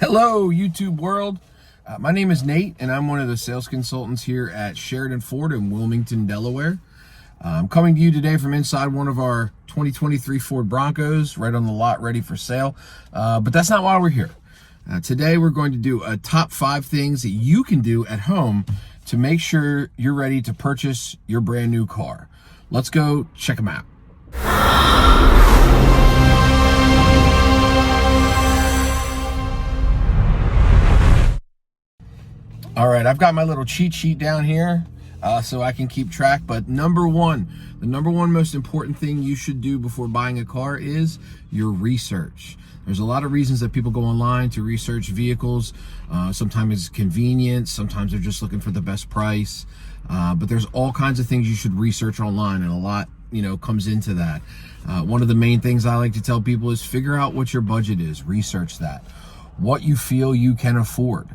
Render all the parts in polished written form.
Hello, YouTube world. My name is Nate, and I'm one of the sales consultants here at Sheridan Ford in Wilmington, Delaware. I'm coming to you today from inside one of our 2023 Ford Broncos, right on the lot, ready for sale. But that's not why we're here. Today, we're going to do a top 5 things that you can do at home to make sure you're ready to purchase your brand new car. Let's go check them out. All right, I've got my little cheat sheet down here so I can keep track. But the number one most important thing you should do before buying a car is your research. There's a lot of reasons that people go online to research vehicles. Sometimes it's convenience, sometimes they're just looking for the best price. But there's all kinds of things you should research online, and a lot, comes into that. One of the main things I like to tell people is figure out what your budget is. Research that. What you feel you can afford.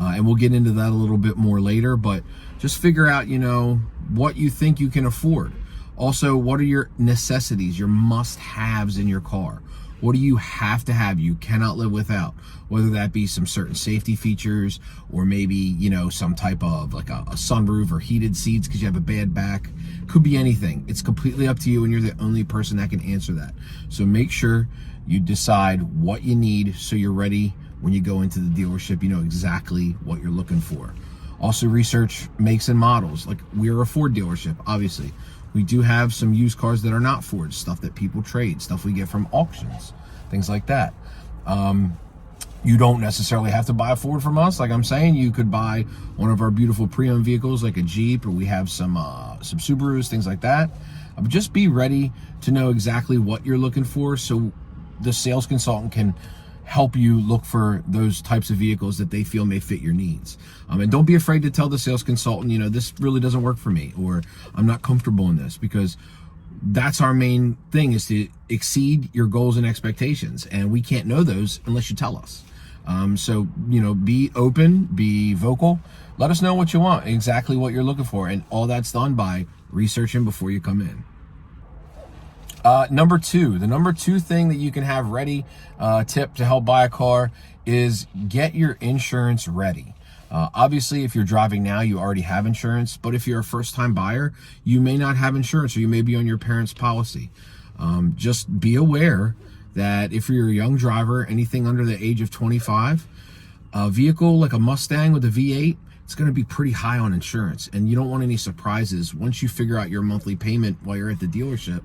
And we'll get into that a little bit more later, but just figure out, what you think you can afford. Also, what are your necessities, your must-haves in your car? What do you have to have, you cannot live without? Whether that be some certain safety features, or maybe, some type of like a sunroof or heated seats because you have a bad back. Could be anything. It's completely up to you, and you're the only person that can answer that. So make sure you decide what you need so you're ready when you go into the dealership. You know exactly what you're looking for. Also, research makes and models. Like, we're a Ford dealership, obviously. We do have some used cars that are not Ford, stuff that people trade, stuff we get from auctions, things like that. You don't necessarily have to buy a Ford from us. Like I'm saying, you could buy one of our beautiful pre-owned vehicles like a Jeep, or we have some Subarus, things like that. But just be ready to know exactly what you're looking for so the sales consultant can help you look for those types of vehicles that they feel may fit your needs. And don't be afraid to tell the sales consultant, this really doesn't work for me, or I'm not comfortable in this, because that's our main thing, is to exceed your goals and expectations. And we can't know those unless you tell us. So, be open, be vocal. Let us know what you want, exactly what you're looking for. And all that's done by researching before you come in. Number 2, the number 2 thing that you can have ready, tip to help buy a car, is get your insurance ready. Obviously, if you're driving now, you already have insurance, but if you're a first-time buyer, you may not have insurance, or you may be on your parents' policy. Just be aware that if you're a young driver, anything under the age of 25, a vehicle like a Mustang with a V8, it's going to be pretty high on insurance, and you don't want any surprises. Once you figure out your monthly payment while you're at the dealership,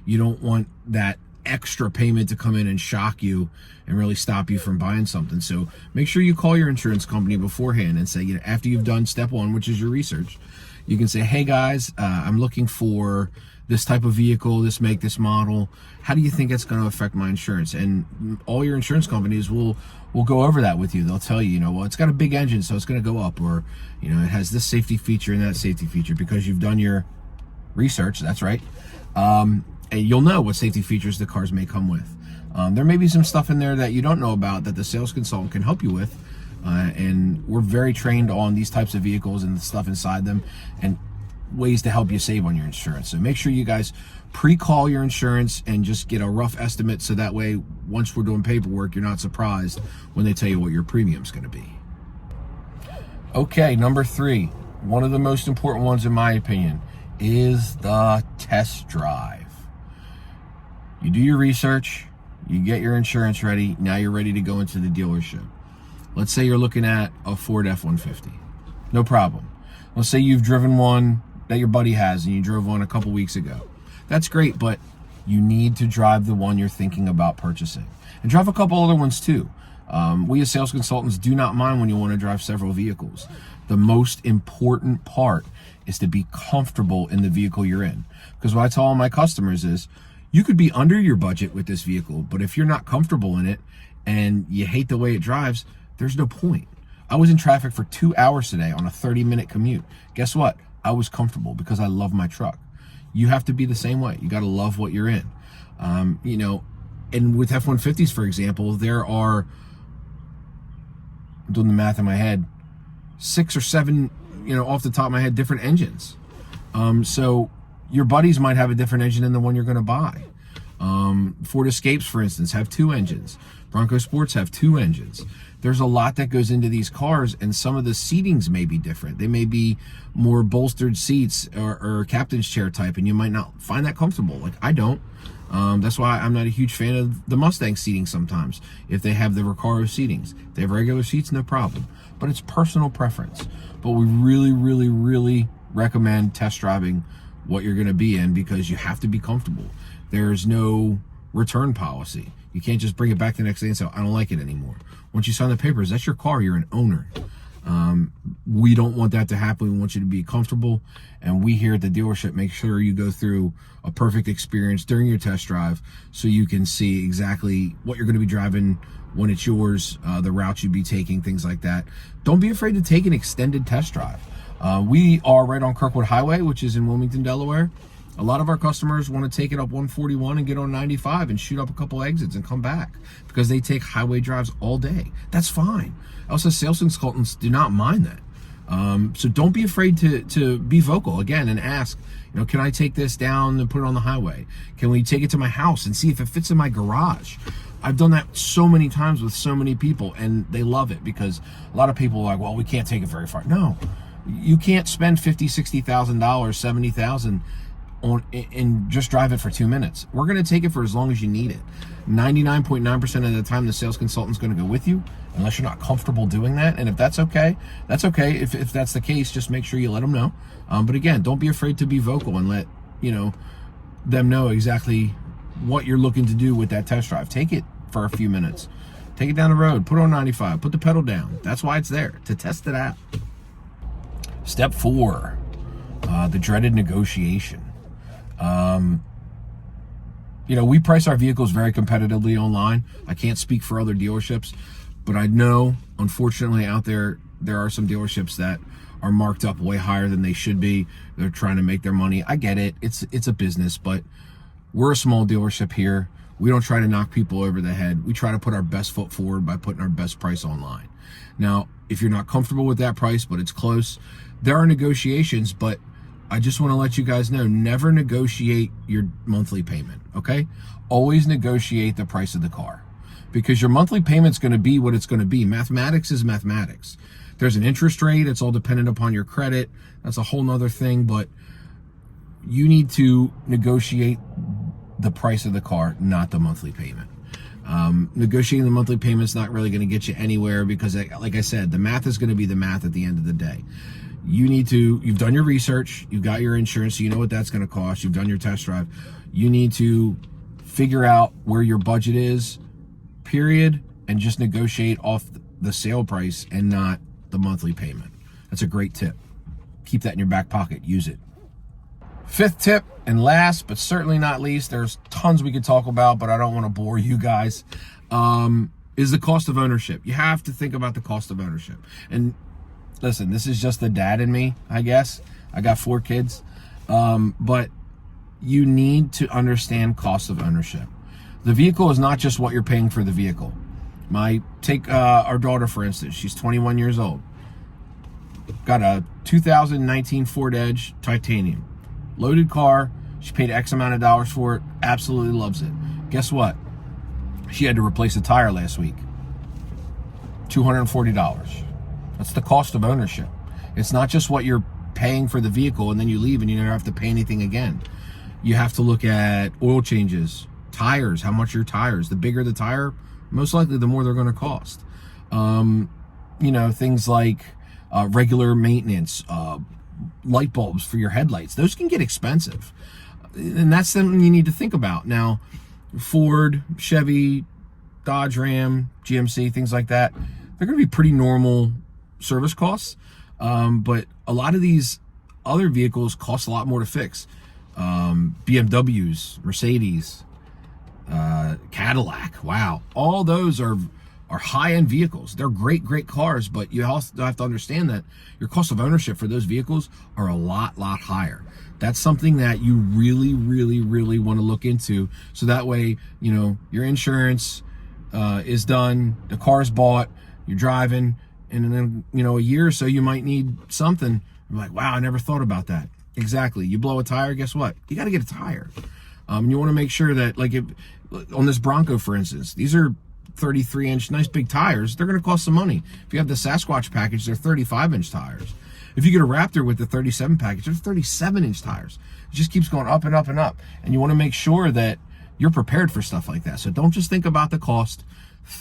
you don't want that extra payment to come in and shock you and really stop you from buying something. So make sure you call your insurance company beforehand and say, after you've done step 1, which is your research, you can say, hey guys, I'm looking for this type of vehicle, this make, this model. How do you think it's going to affect my insurance? And all your insurance companies will go over that with you. They'll tell you, well, it's got a big engine, so it's going to go up, or, it has this safety feature and that safety feature, because you've done your research. That's right. And you'll know what safety features the cars may come with. There may be some stuff in there that you don't know about that the sales consultant can help you with. And we're very trained on these types of vehicles and the stuff inside them, and ways to help you save on your insurance. So make sure you guys pre-call your insurance and just get a rough estimate, so that way, once we're doing paperwork, you're not surprised when they tell you what your premium's going to be. Okay, number 3, one of the most important ones in my opinion, is the test drive. You do your research, you get your insurance ready, now you're ready to go into the dealership. Let's say you're looking at a Ford F-150. No problem. Let's say you've driven one that your buddy has, and you drove one a couple weeks ago. That's great, but you need to drive the one you're thinking about purchasing. And drive a couple other ones too. We as sales consultants do not mind when you want to drive several vehicles. The most important part is to be comfortable in the vehicle you're in. Because what I tell all my customers is, you could be under your budget with this vehicle, but if you're not comfortable in it and you hate the way it drives, there's no point. I was in traffic for 2 hours today on a 30-minute commute. Guess what? I was comfortable because I love my truck. You have to be the same way. You got to love what you're in. And with F-150s, for example, there are, I'm doing the math in my head, 6 or 7, off the top of my head, different engines. So your buddies might have a different engine than the one you're going to buy. Ford Escapes, for instance, have 2 engines. Bronco Sports have 2 engines. There's a lot that goes into these cars, and some of the seatings may be different. They may be more bolstered seats or captain's chair type, and you might not find that comfortable. Like I don't. That's why I'm not a huge fan of the Mustang seating sometimes. If they have the Recaro seatings, if they have regular seats, no problem. But it's personal preference. But we really, really, really recommend test driving what you're going to be in, because you have to be comfortable. There's no return policy. You can't just bring it back the next day and say, I don't like it anymore. Once you sign the papers, that's your car. You're an owner. We don't want that to happen. We want you to be comfortable. And we here at the dealership make sure you go through a perfect experience during your test drive, so you can see exactly what you're going to be driving when it's yours, the route you'd be taking, things like that. Don't be afraid to take an extended test drive. We are right on Kirkwood Highway, which is in Wilmington, Delaware. A lot of our customers want to take it up 141 and get on 95 and shoot up a couple exits and come back, because they take highway drives all day. That's fine. Also, sales consultants do not mind that. So don't be afraid to be vocal again and ask, can I take this down and put it on the highway? Can we take it to my house and see if it fits in my garage? I've done that so many times with so many people, and they love it, because a lot of people are like, well, we can't take it very far. No, you can't spend $50,000, $60,000, $70,000 and just drive it for 2 minutes. We're going to take it for as long as you need it. 99.9% of the time, the sales consultant's going to go with you, unless you're not comfortable doing that. And if that's okay, that's okay. If that's the case, just make sure you let them know. But again, don't be afraid to be vocal and let them know exactly what you're looking to do with that test drive. Take it for a few minutes. Take it down the road. Put it on 95. Put the pedal down. That's why it's there, to test it out. Step 4, the dreaded negotiation. We price our vehicles very competitively online. I can't speak for other dealerships, but I know, unfortunately, out there are some dealerships that are marked up way higher than they should be. They're trying to make their money. I get it. It's a business, but we're a small dealership here. We don't try to knock people over the head. We try to put our best foot forward by putting our best price online. Now, if you're not comfortable with that price, but it's close, there are negotiations, but I just want to let you guys know, never negotiate your monthly payment, okay? Always negotiate the price of the car, because your monthly payment's going to be what it's going to be. Mathematics is mathematics. There's an interest rate. It's all dependent upon your credit. That's a whole nother thing, but you need to negotiate the price of the car, not the monthly payment. Negotiating the monthly payment is not really going to get you anywhere, because, like I said, the math is going to be the math at the end of the day. You've done your research, you've got your insurance, so you know what that's going to cost, you've done your test drive. You need to figure out where your budget is, period, and just negotiate off the sale price and not the monthly payment. That's a great tip. Keep that in your back pocket. Use it. 5th tip, and last but certainly not least, there's tons we could talk about, but I don't want to bore you guys, is the cost of ownership. You have to think about the cost of ownership. And listen, this is just the dad in me, I guess. I got 4 kids. But you need to understand cost of ownership. The vehicle is not just what you're paying for the vehicle. Take our daughter, for instance. She's 21 years old. Got a 2019 Ford Edge Titanium. Loaded car. She paid X amount of dollars for it. Absolutely loves it. Guess what? She had to replace a tire last week. $240. That's the cost of ownership. It's not just what you're paying for the vehicle and then you leave and you never have to pay anything again. You have to look at oil changes, tires, how much your tires. The bigger the tire, most likely the more they're going to cost. Things like regular maintenance, light bulbs for your headlights. Those can get expensive. And that's something you need to think about. Now, Ford, Chevy, Dodge, Ram, GMC, things like that, they're going to be pretty normal service costs. But a lot of these other vehicles cost a lot more to fix. BMWs, Mercedes, Cadillac. Wow. All those are high-end vehicles. They're great cars, but you also have to understand that your cost of ownership for those vehicles are a lot higher. That's something that you really want to look into. So that way, your insurance is done, the car's bought, you're driving, and then, a year or so you might need something. You're like, wow, I never thought about that. Exactly. You blow a tire, guess what? You got to get a tire. You want to make sure that, on this Bronco, for instance, these are 33-inch, nice big tires, they're going to cost some money. If you have the Sasquatch package, they're 35-inch tires. If you get a Raptor with the 37 package, they're 37-inch tires. It just keeps going up and up and up. And you want to make sure that you're prepared for stuff like that. So don't just think about the cost.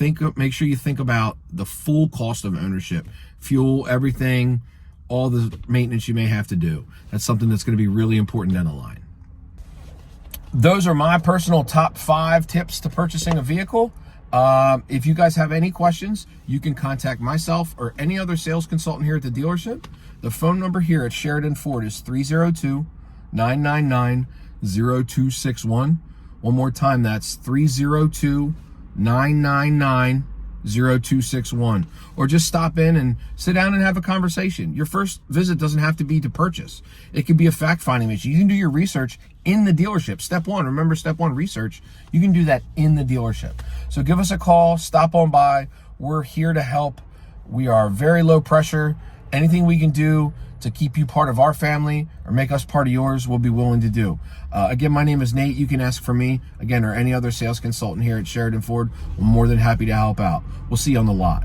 Make sure you think about the full cost of ownership, fuel, everything, all the maintenance you may have to do. That's something that's going to be really important down the line. Those are my personal top 5 tips to purchasing a vehicle. If you guys have any questions, you can contact myself or any other sales consultant here at the dealership. The phone number here at Sheridan Ford is 302-999-0261. One more time, that's 302-999-0261. Or just stop in and sit down and have a conversation. Your first visit doesn't have to be to purchase. It could be a fact-finding mission. You can do your research in the dealership. Step 1, remember step 1, research. You can do that in the dealership. So give us a call, stop on by. We're here to help. We are very low pressure. Anything we can do to keep you part of our family or make us part of yours, we'll be willing to do. Again, my name is Nate. You can ask for me, again, or any other sales consultant here at Sheridan Ford. We're more than happy to help out. We'll see you on the lot.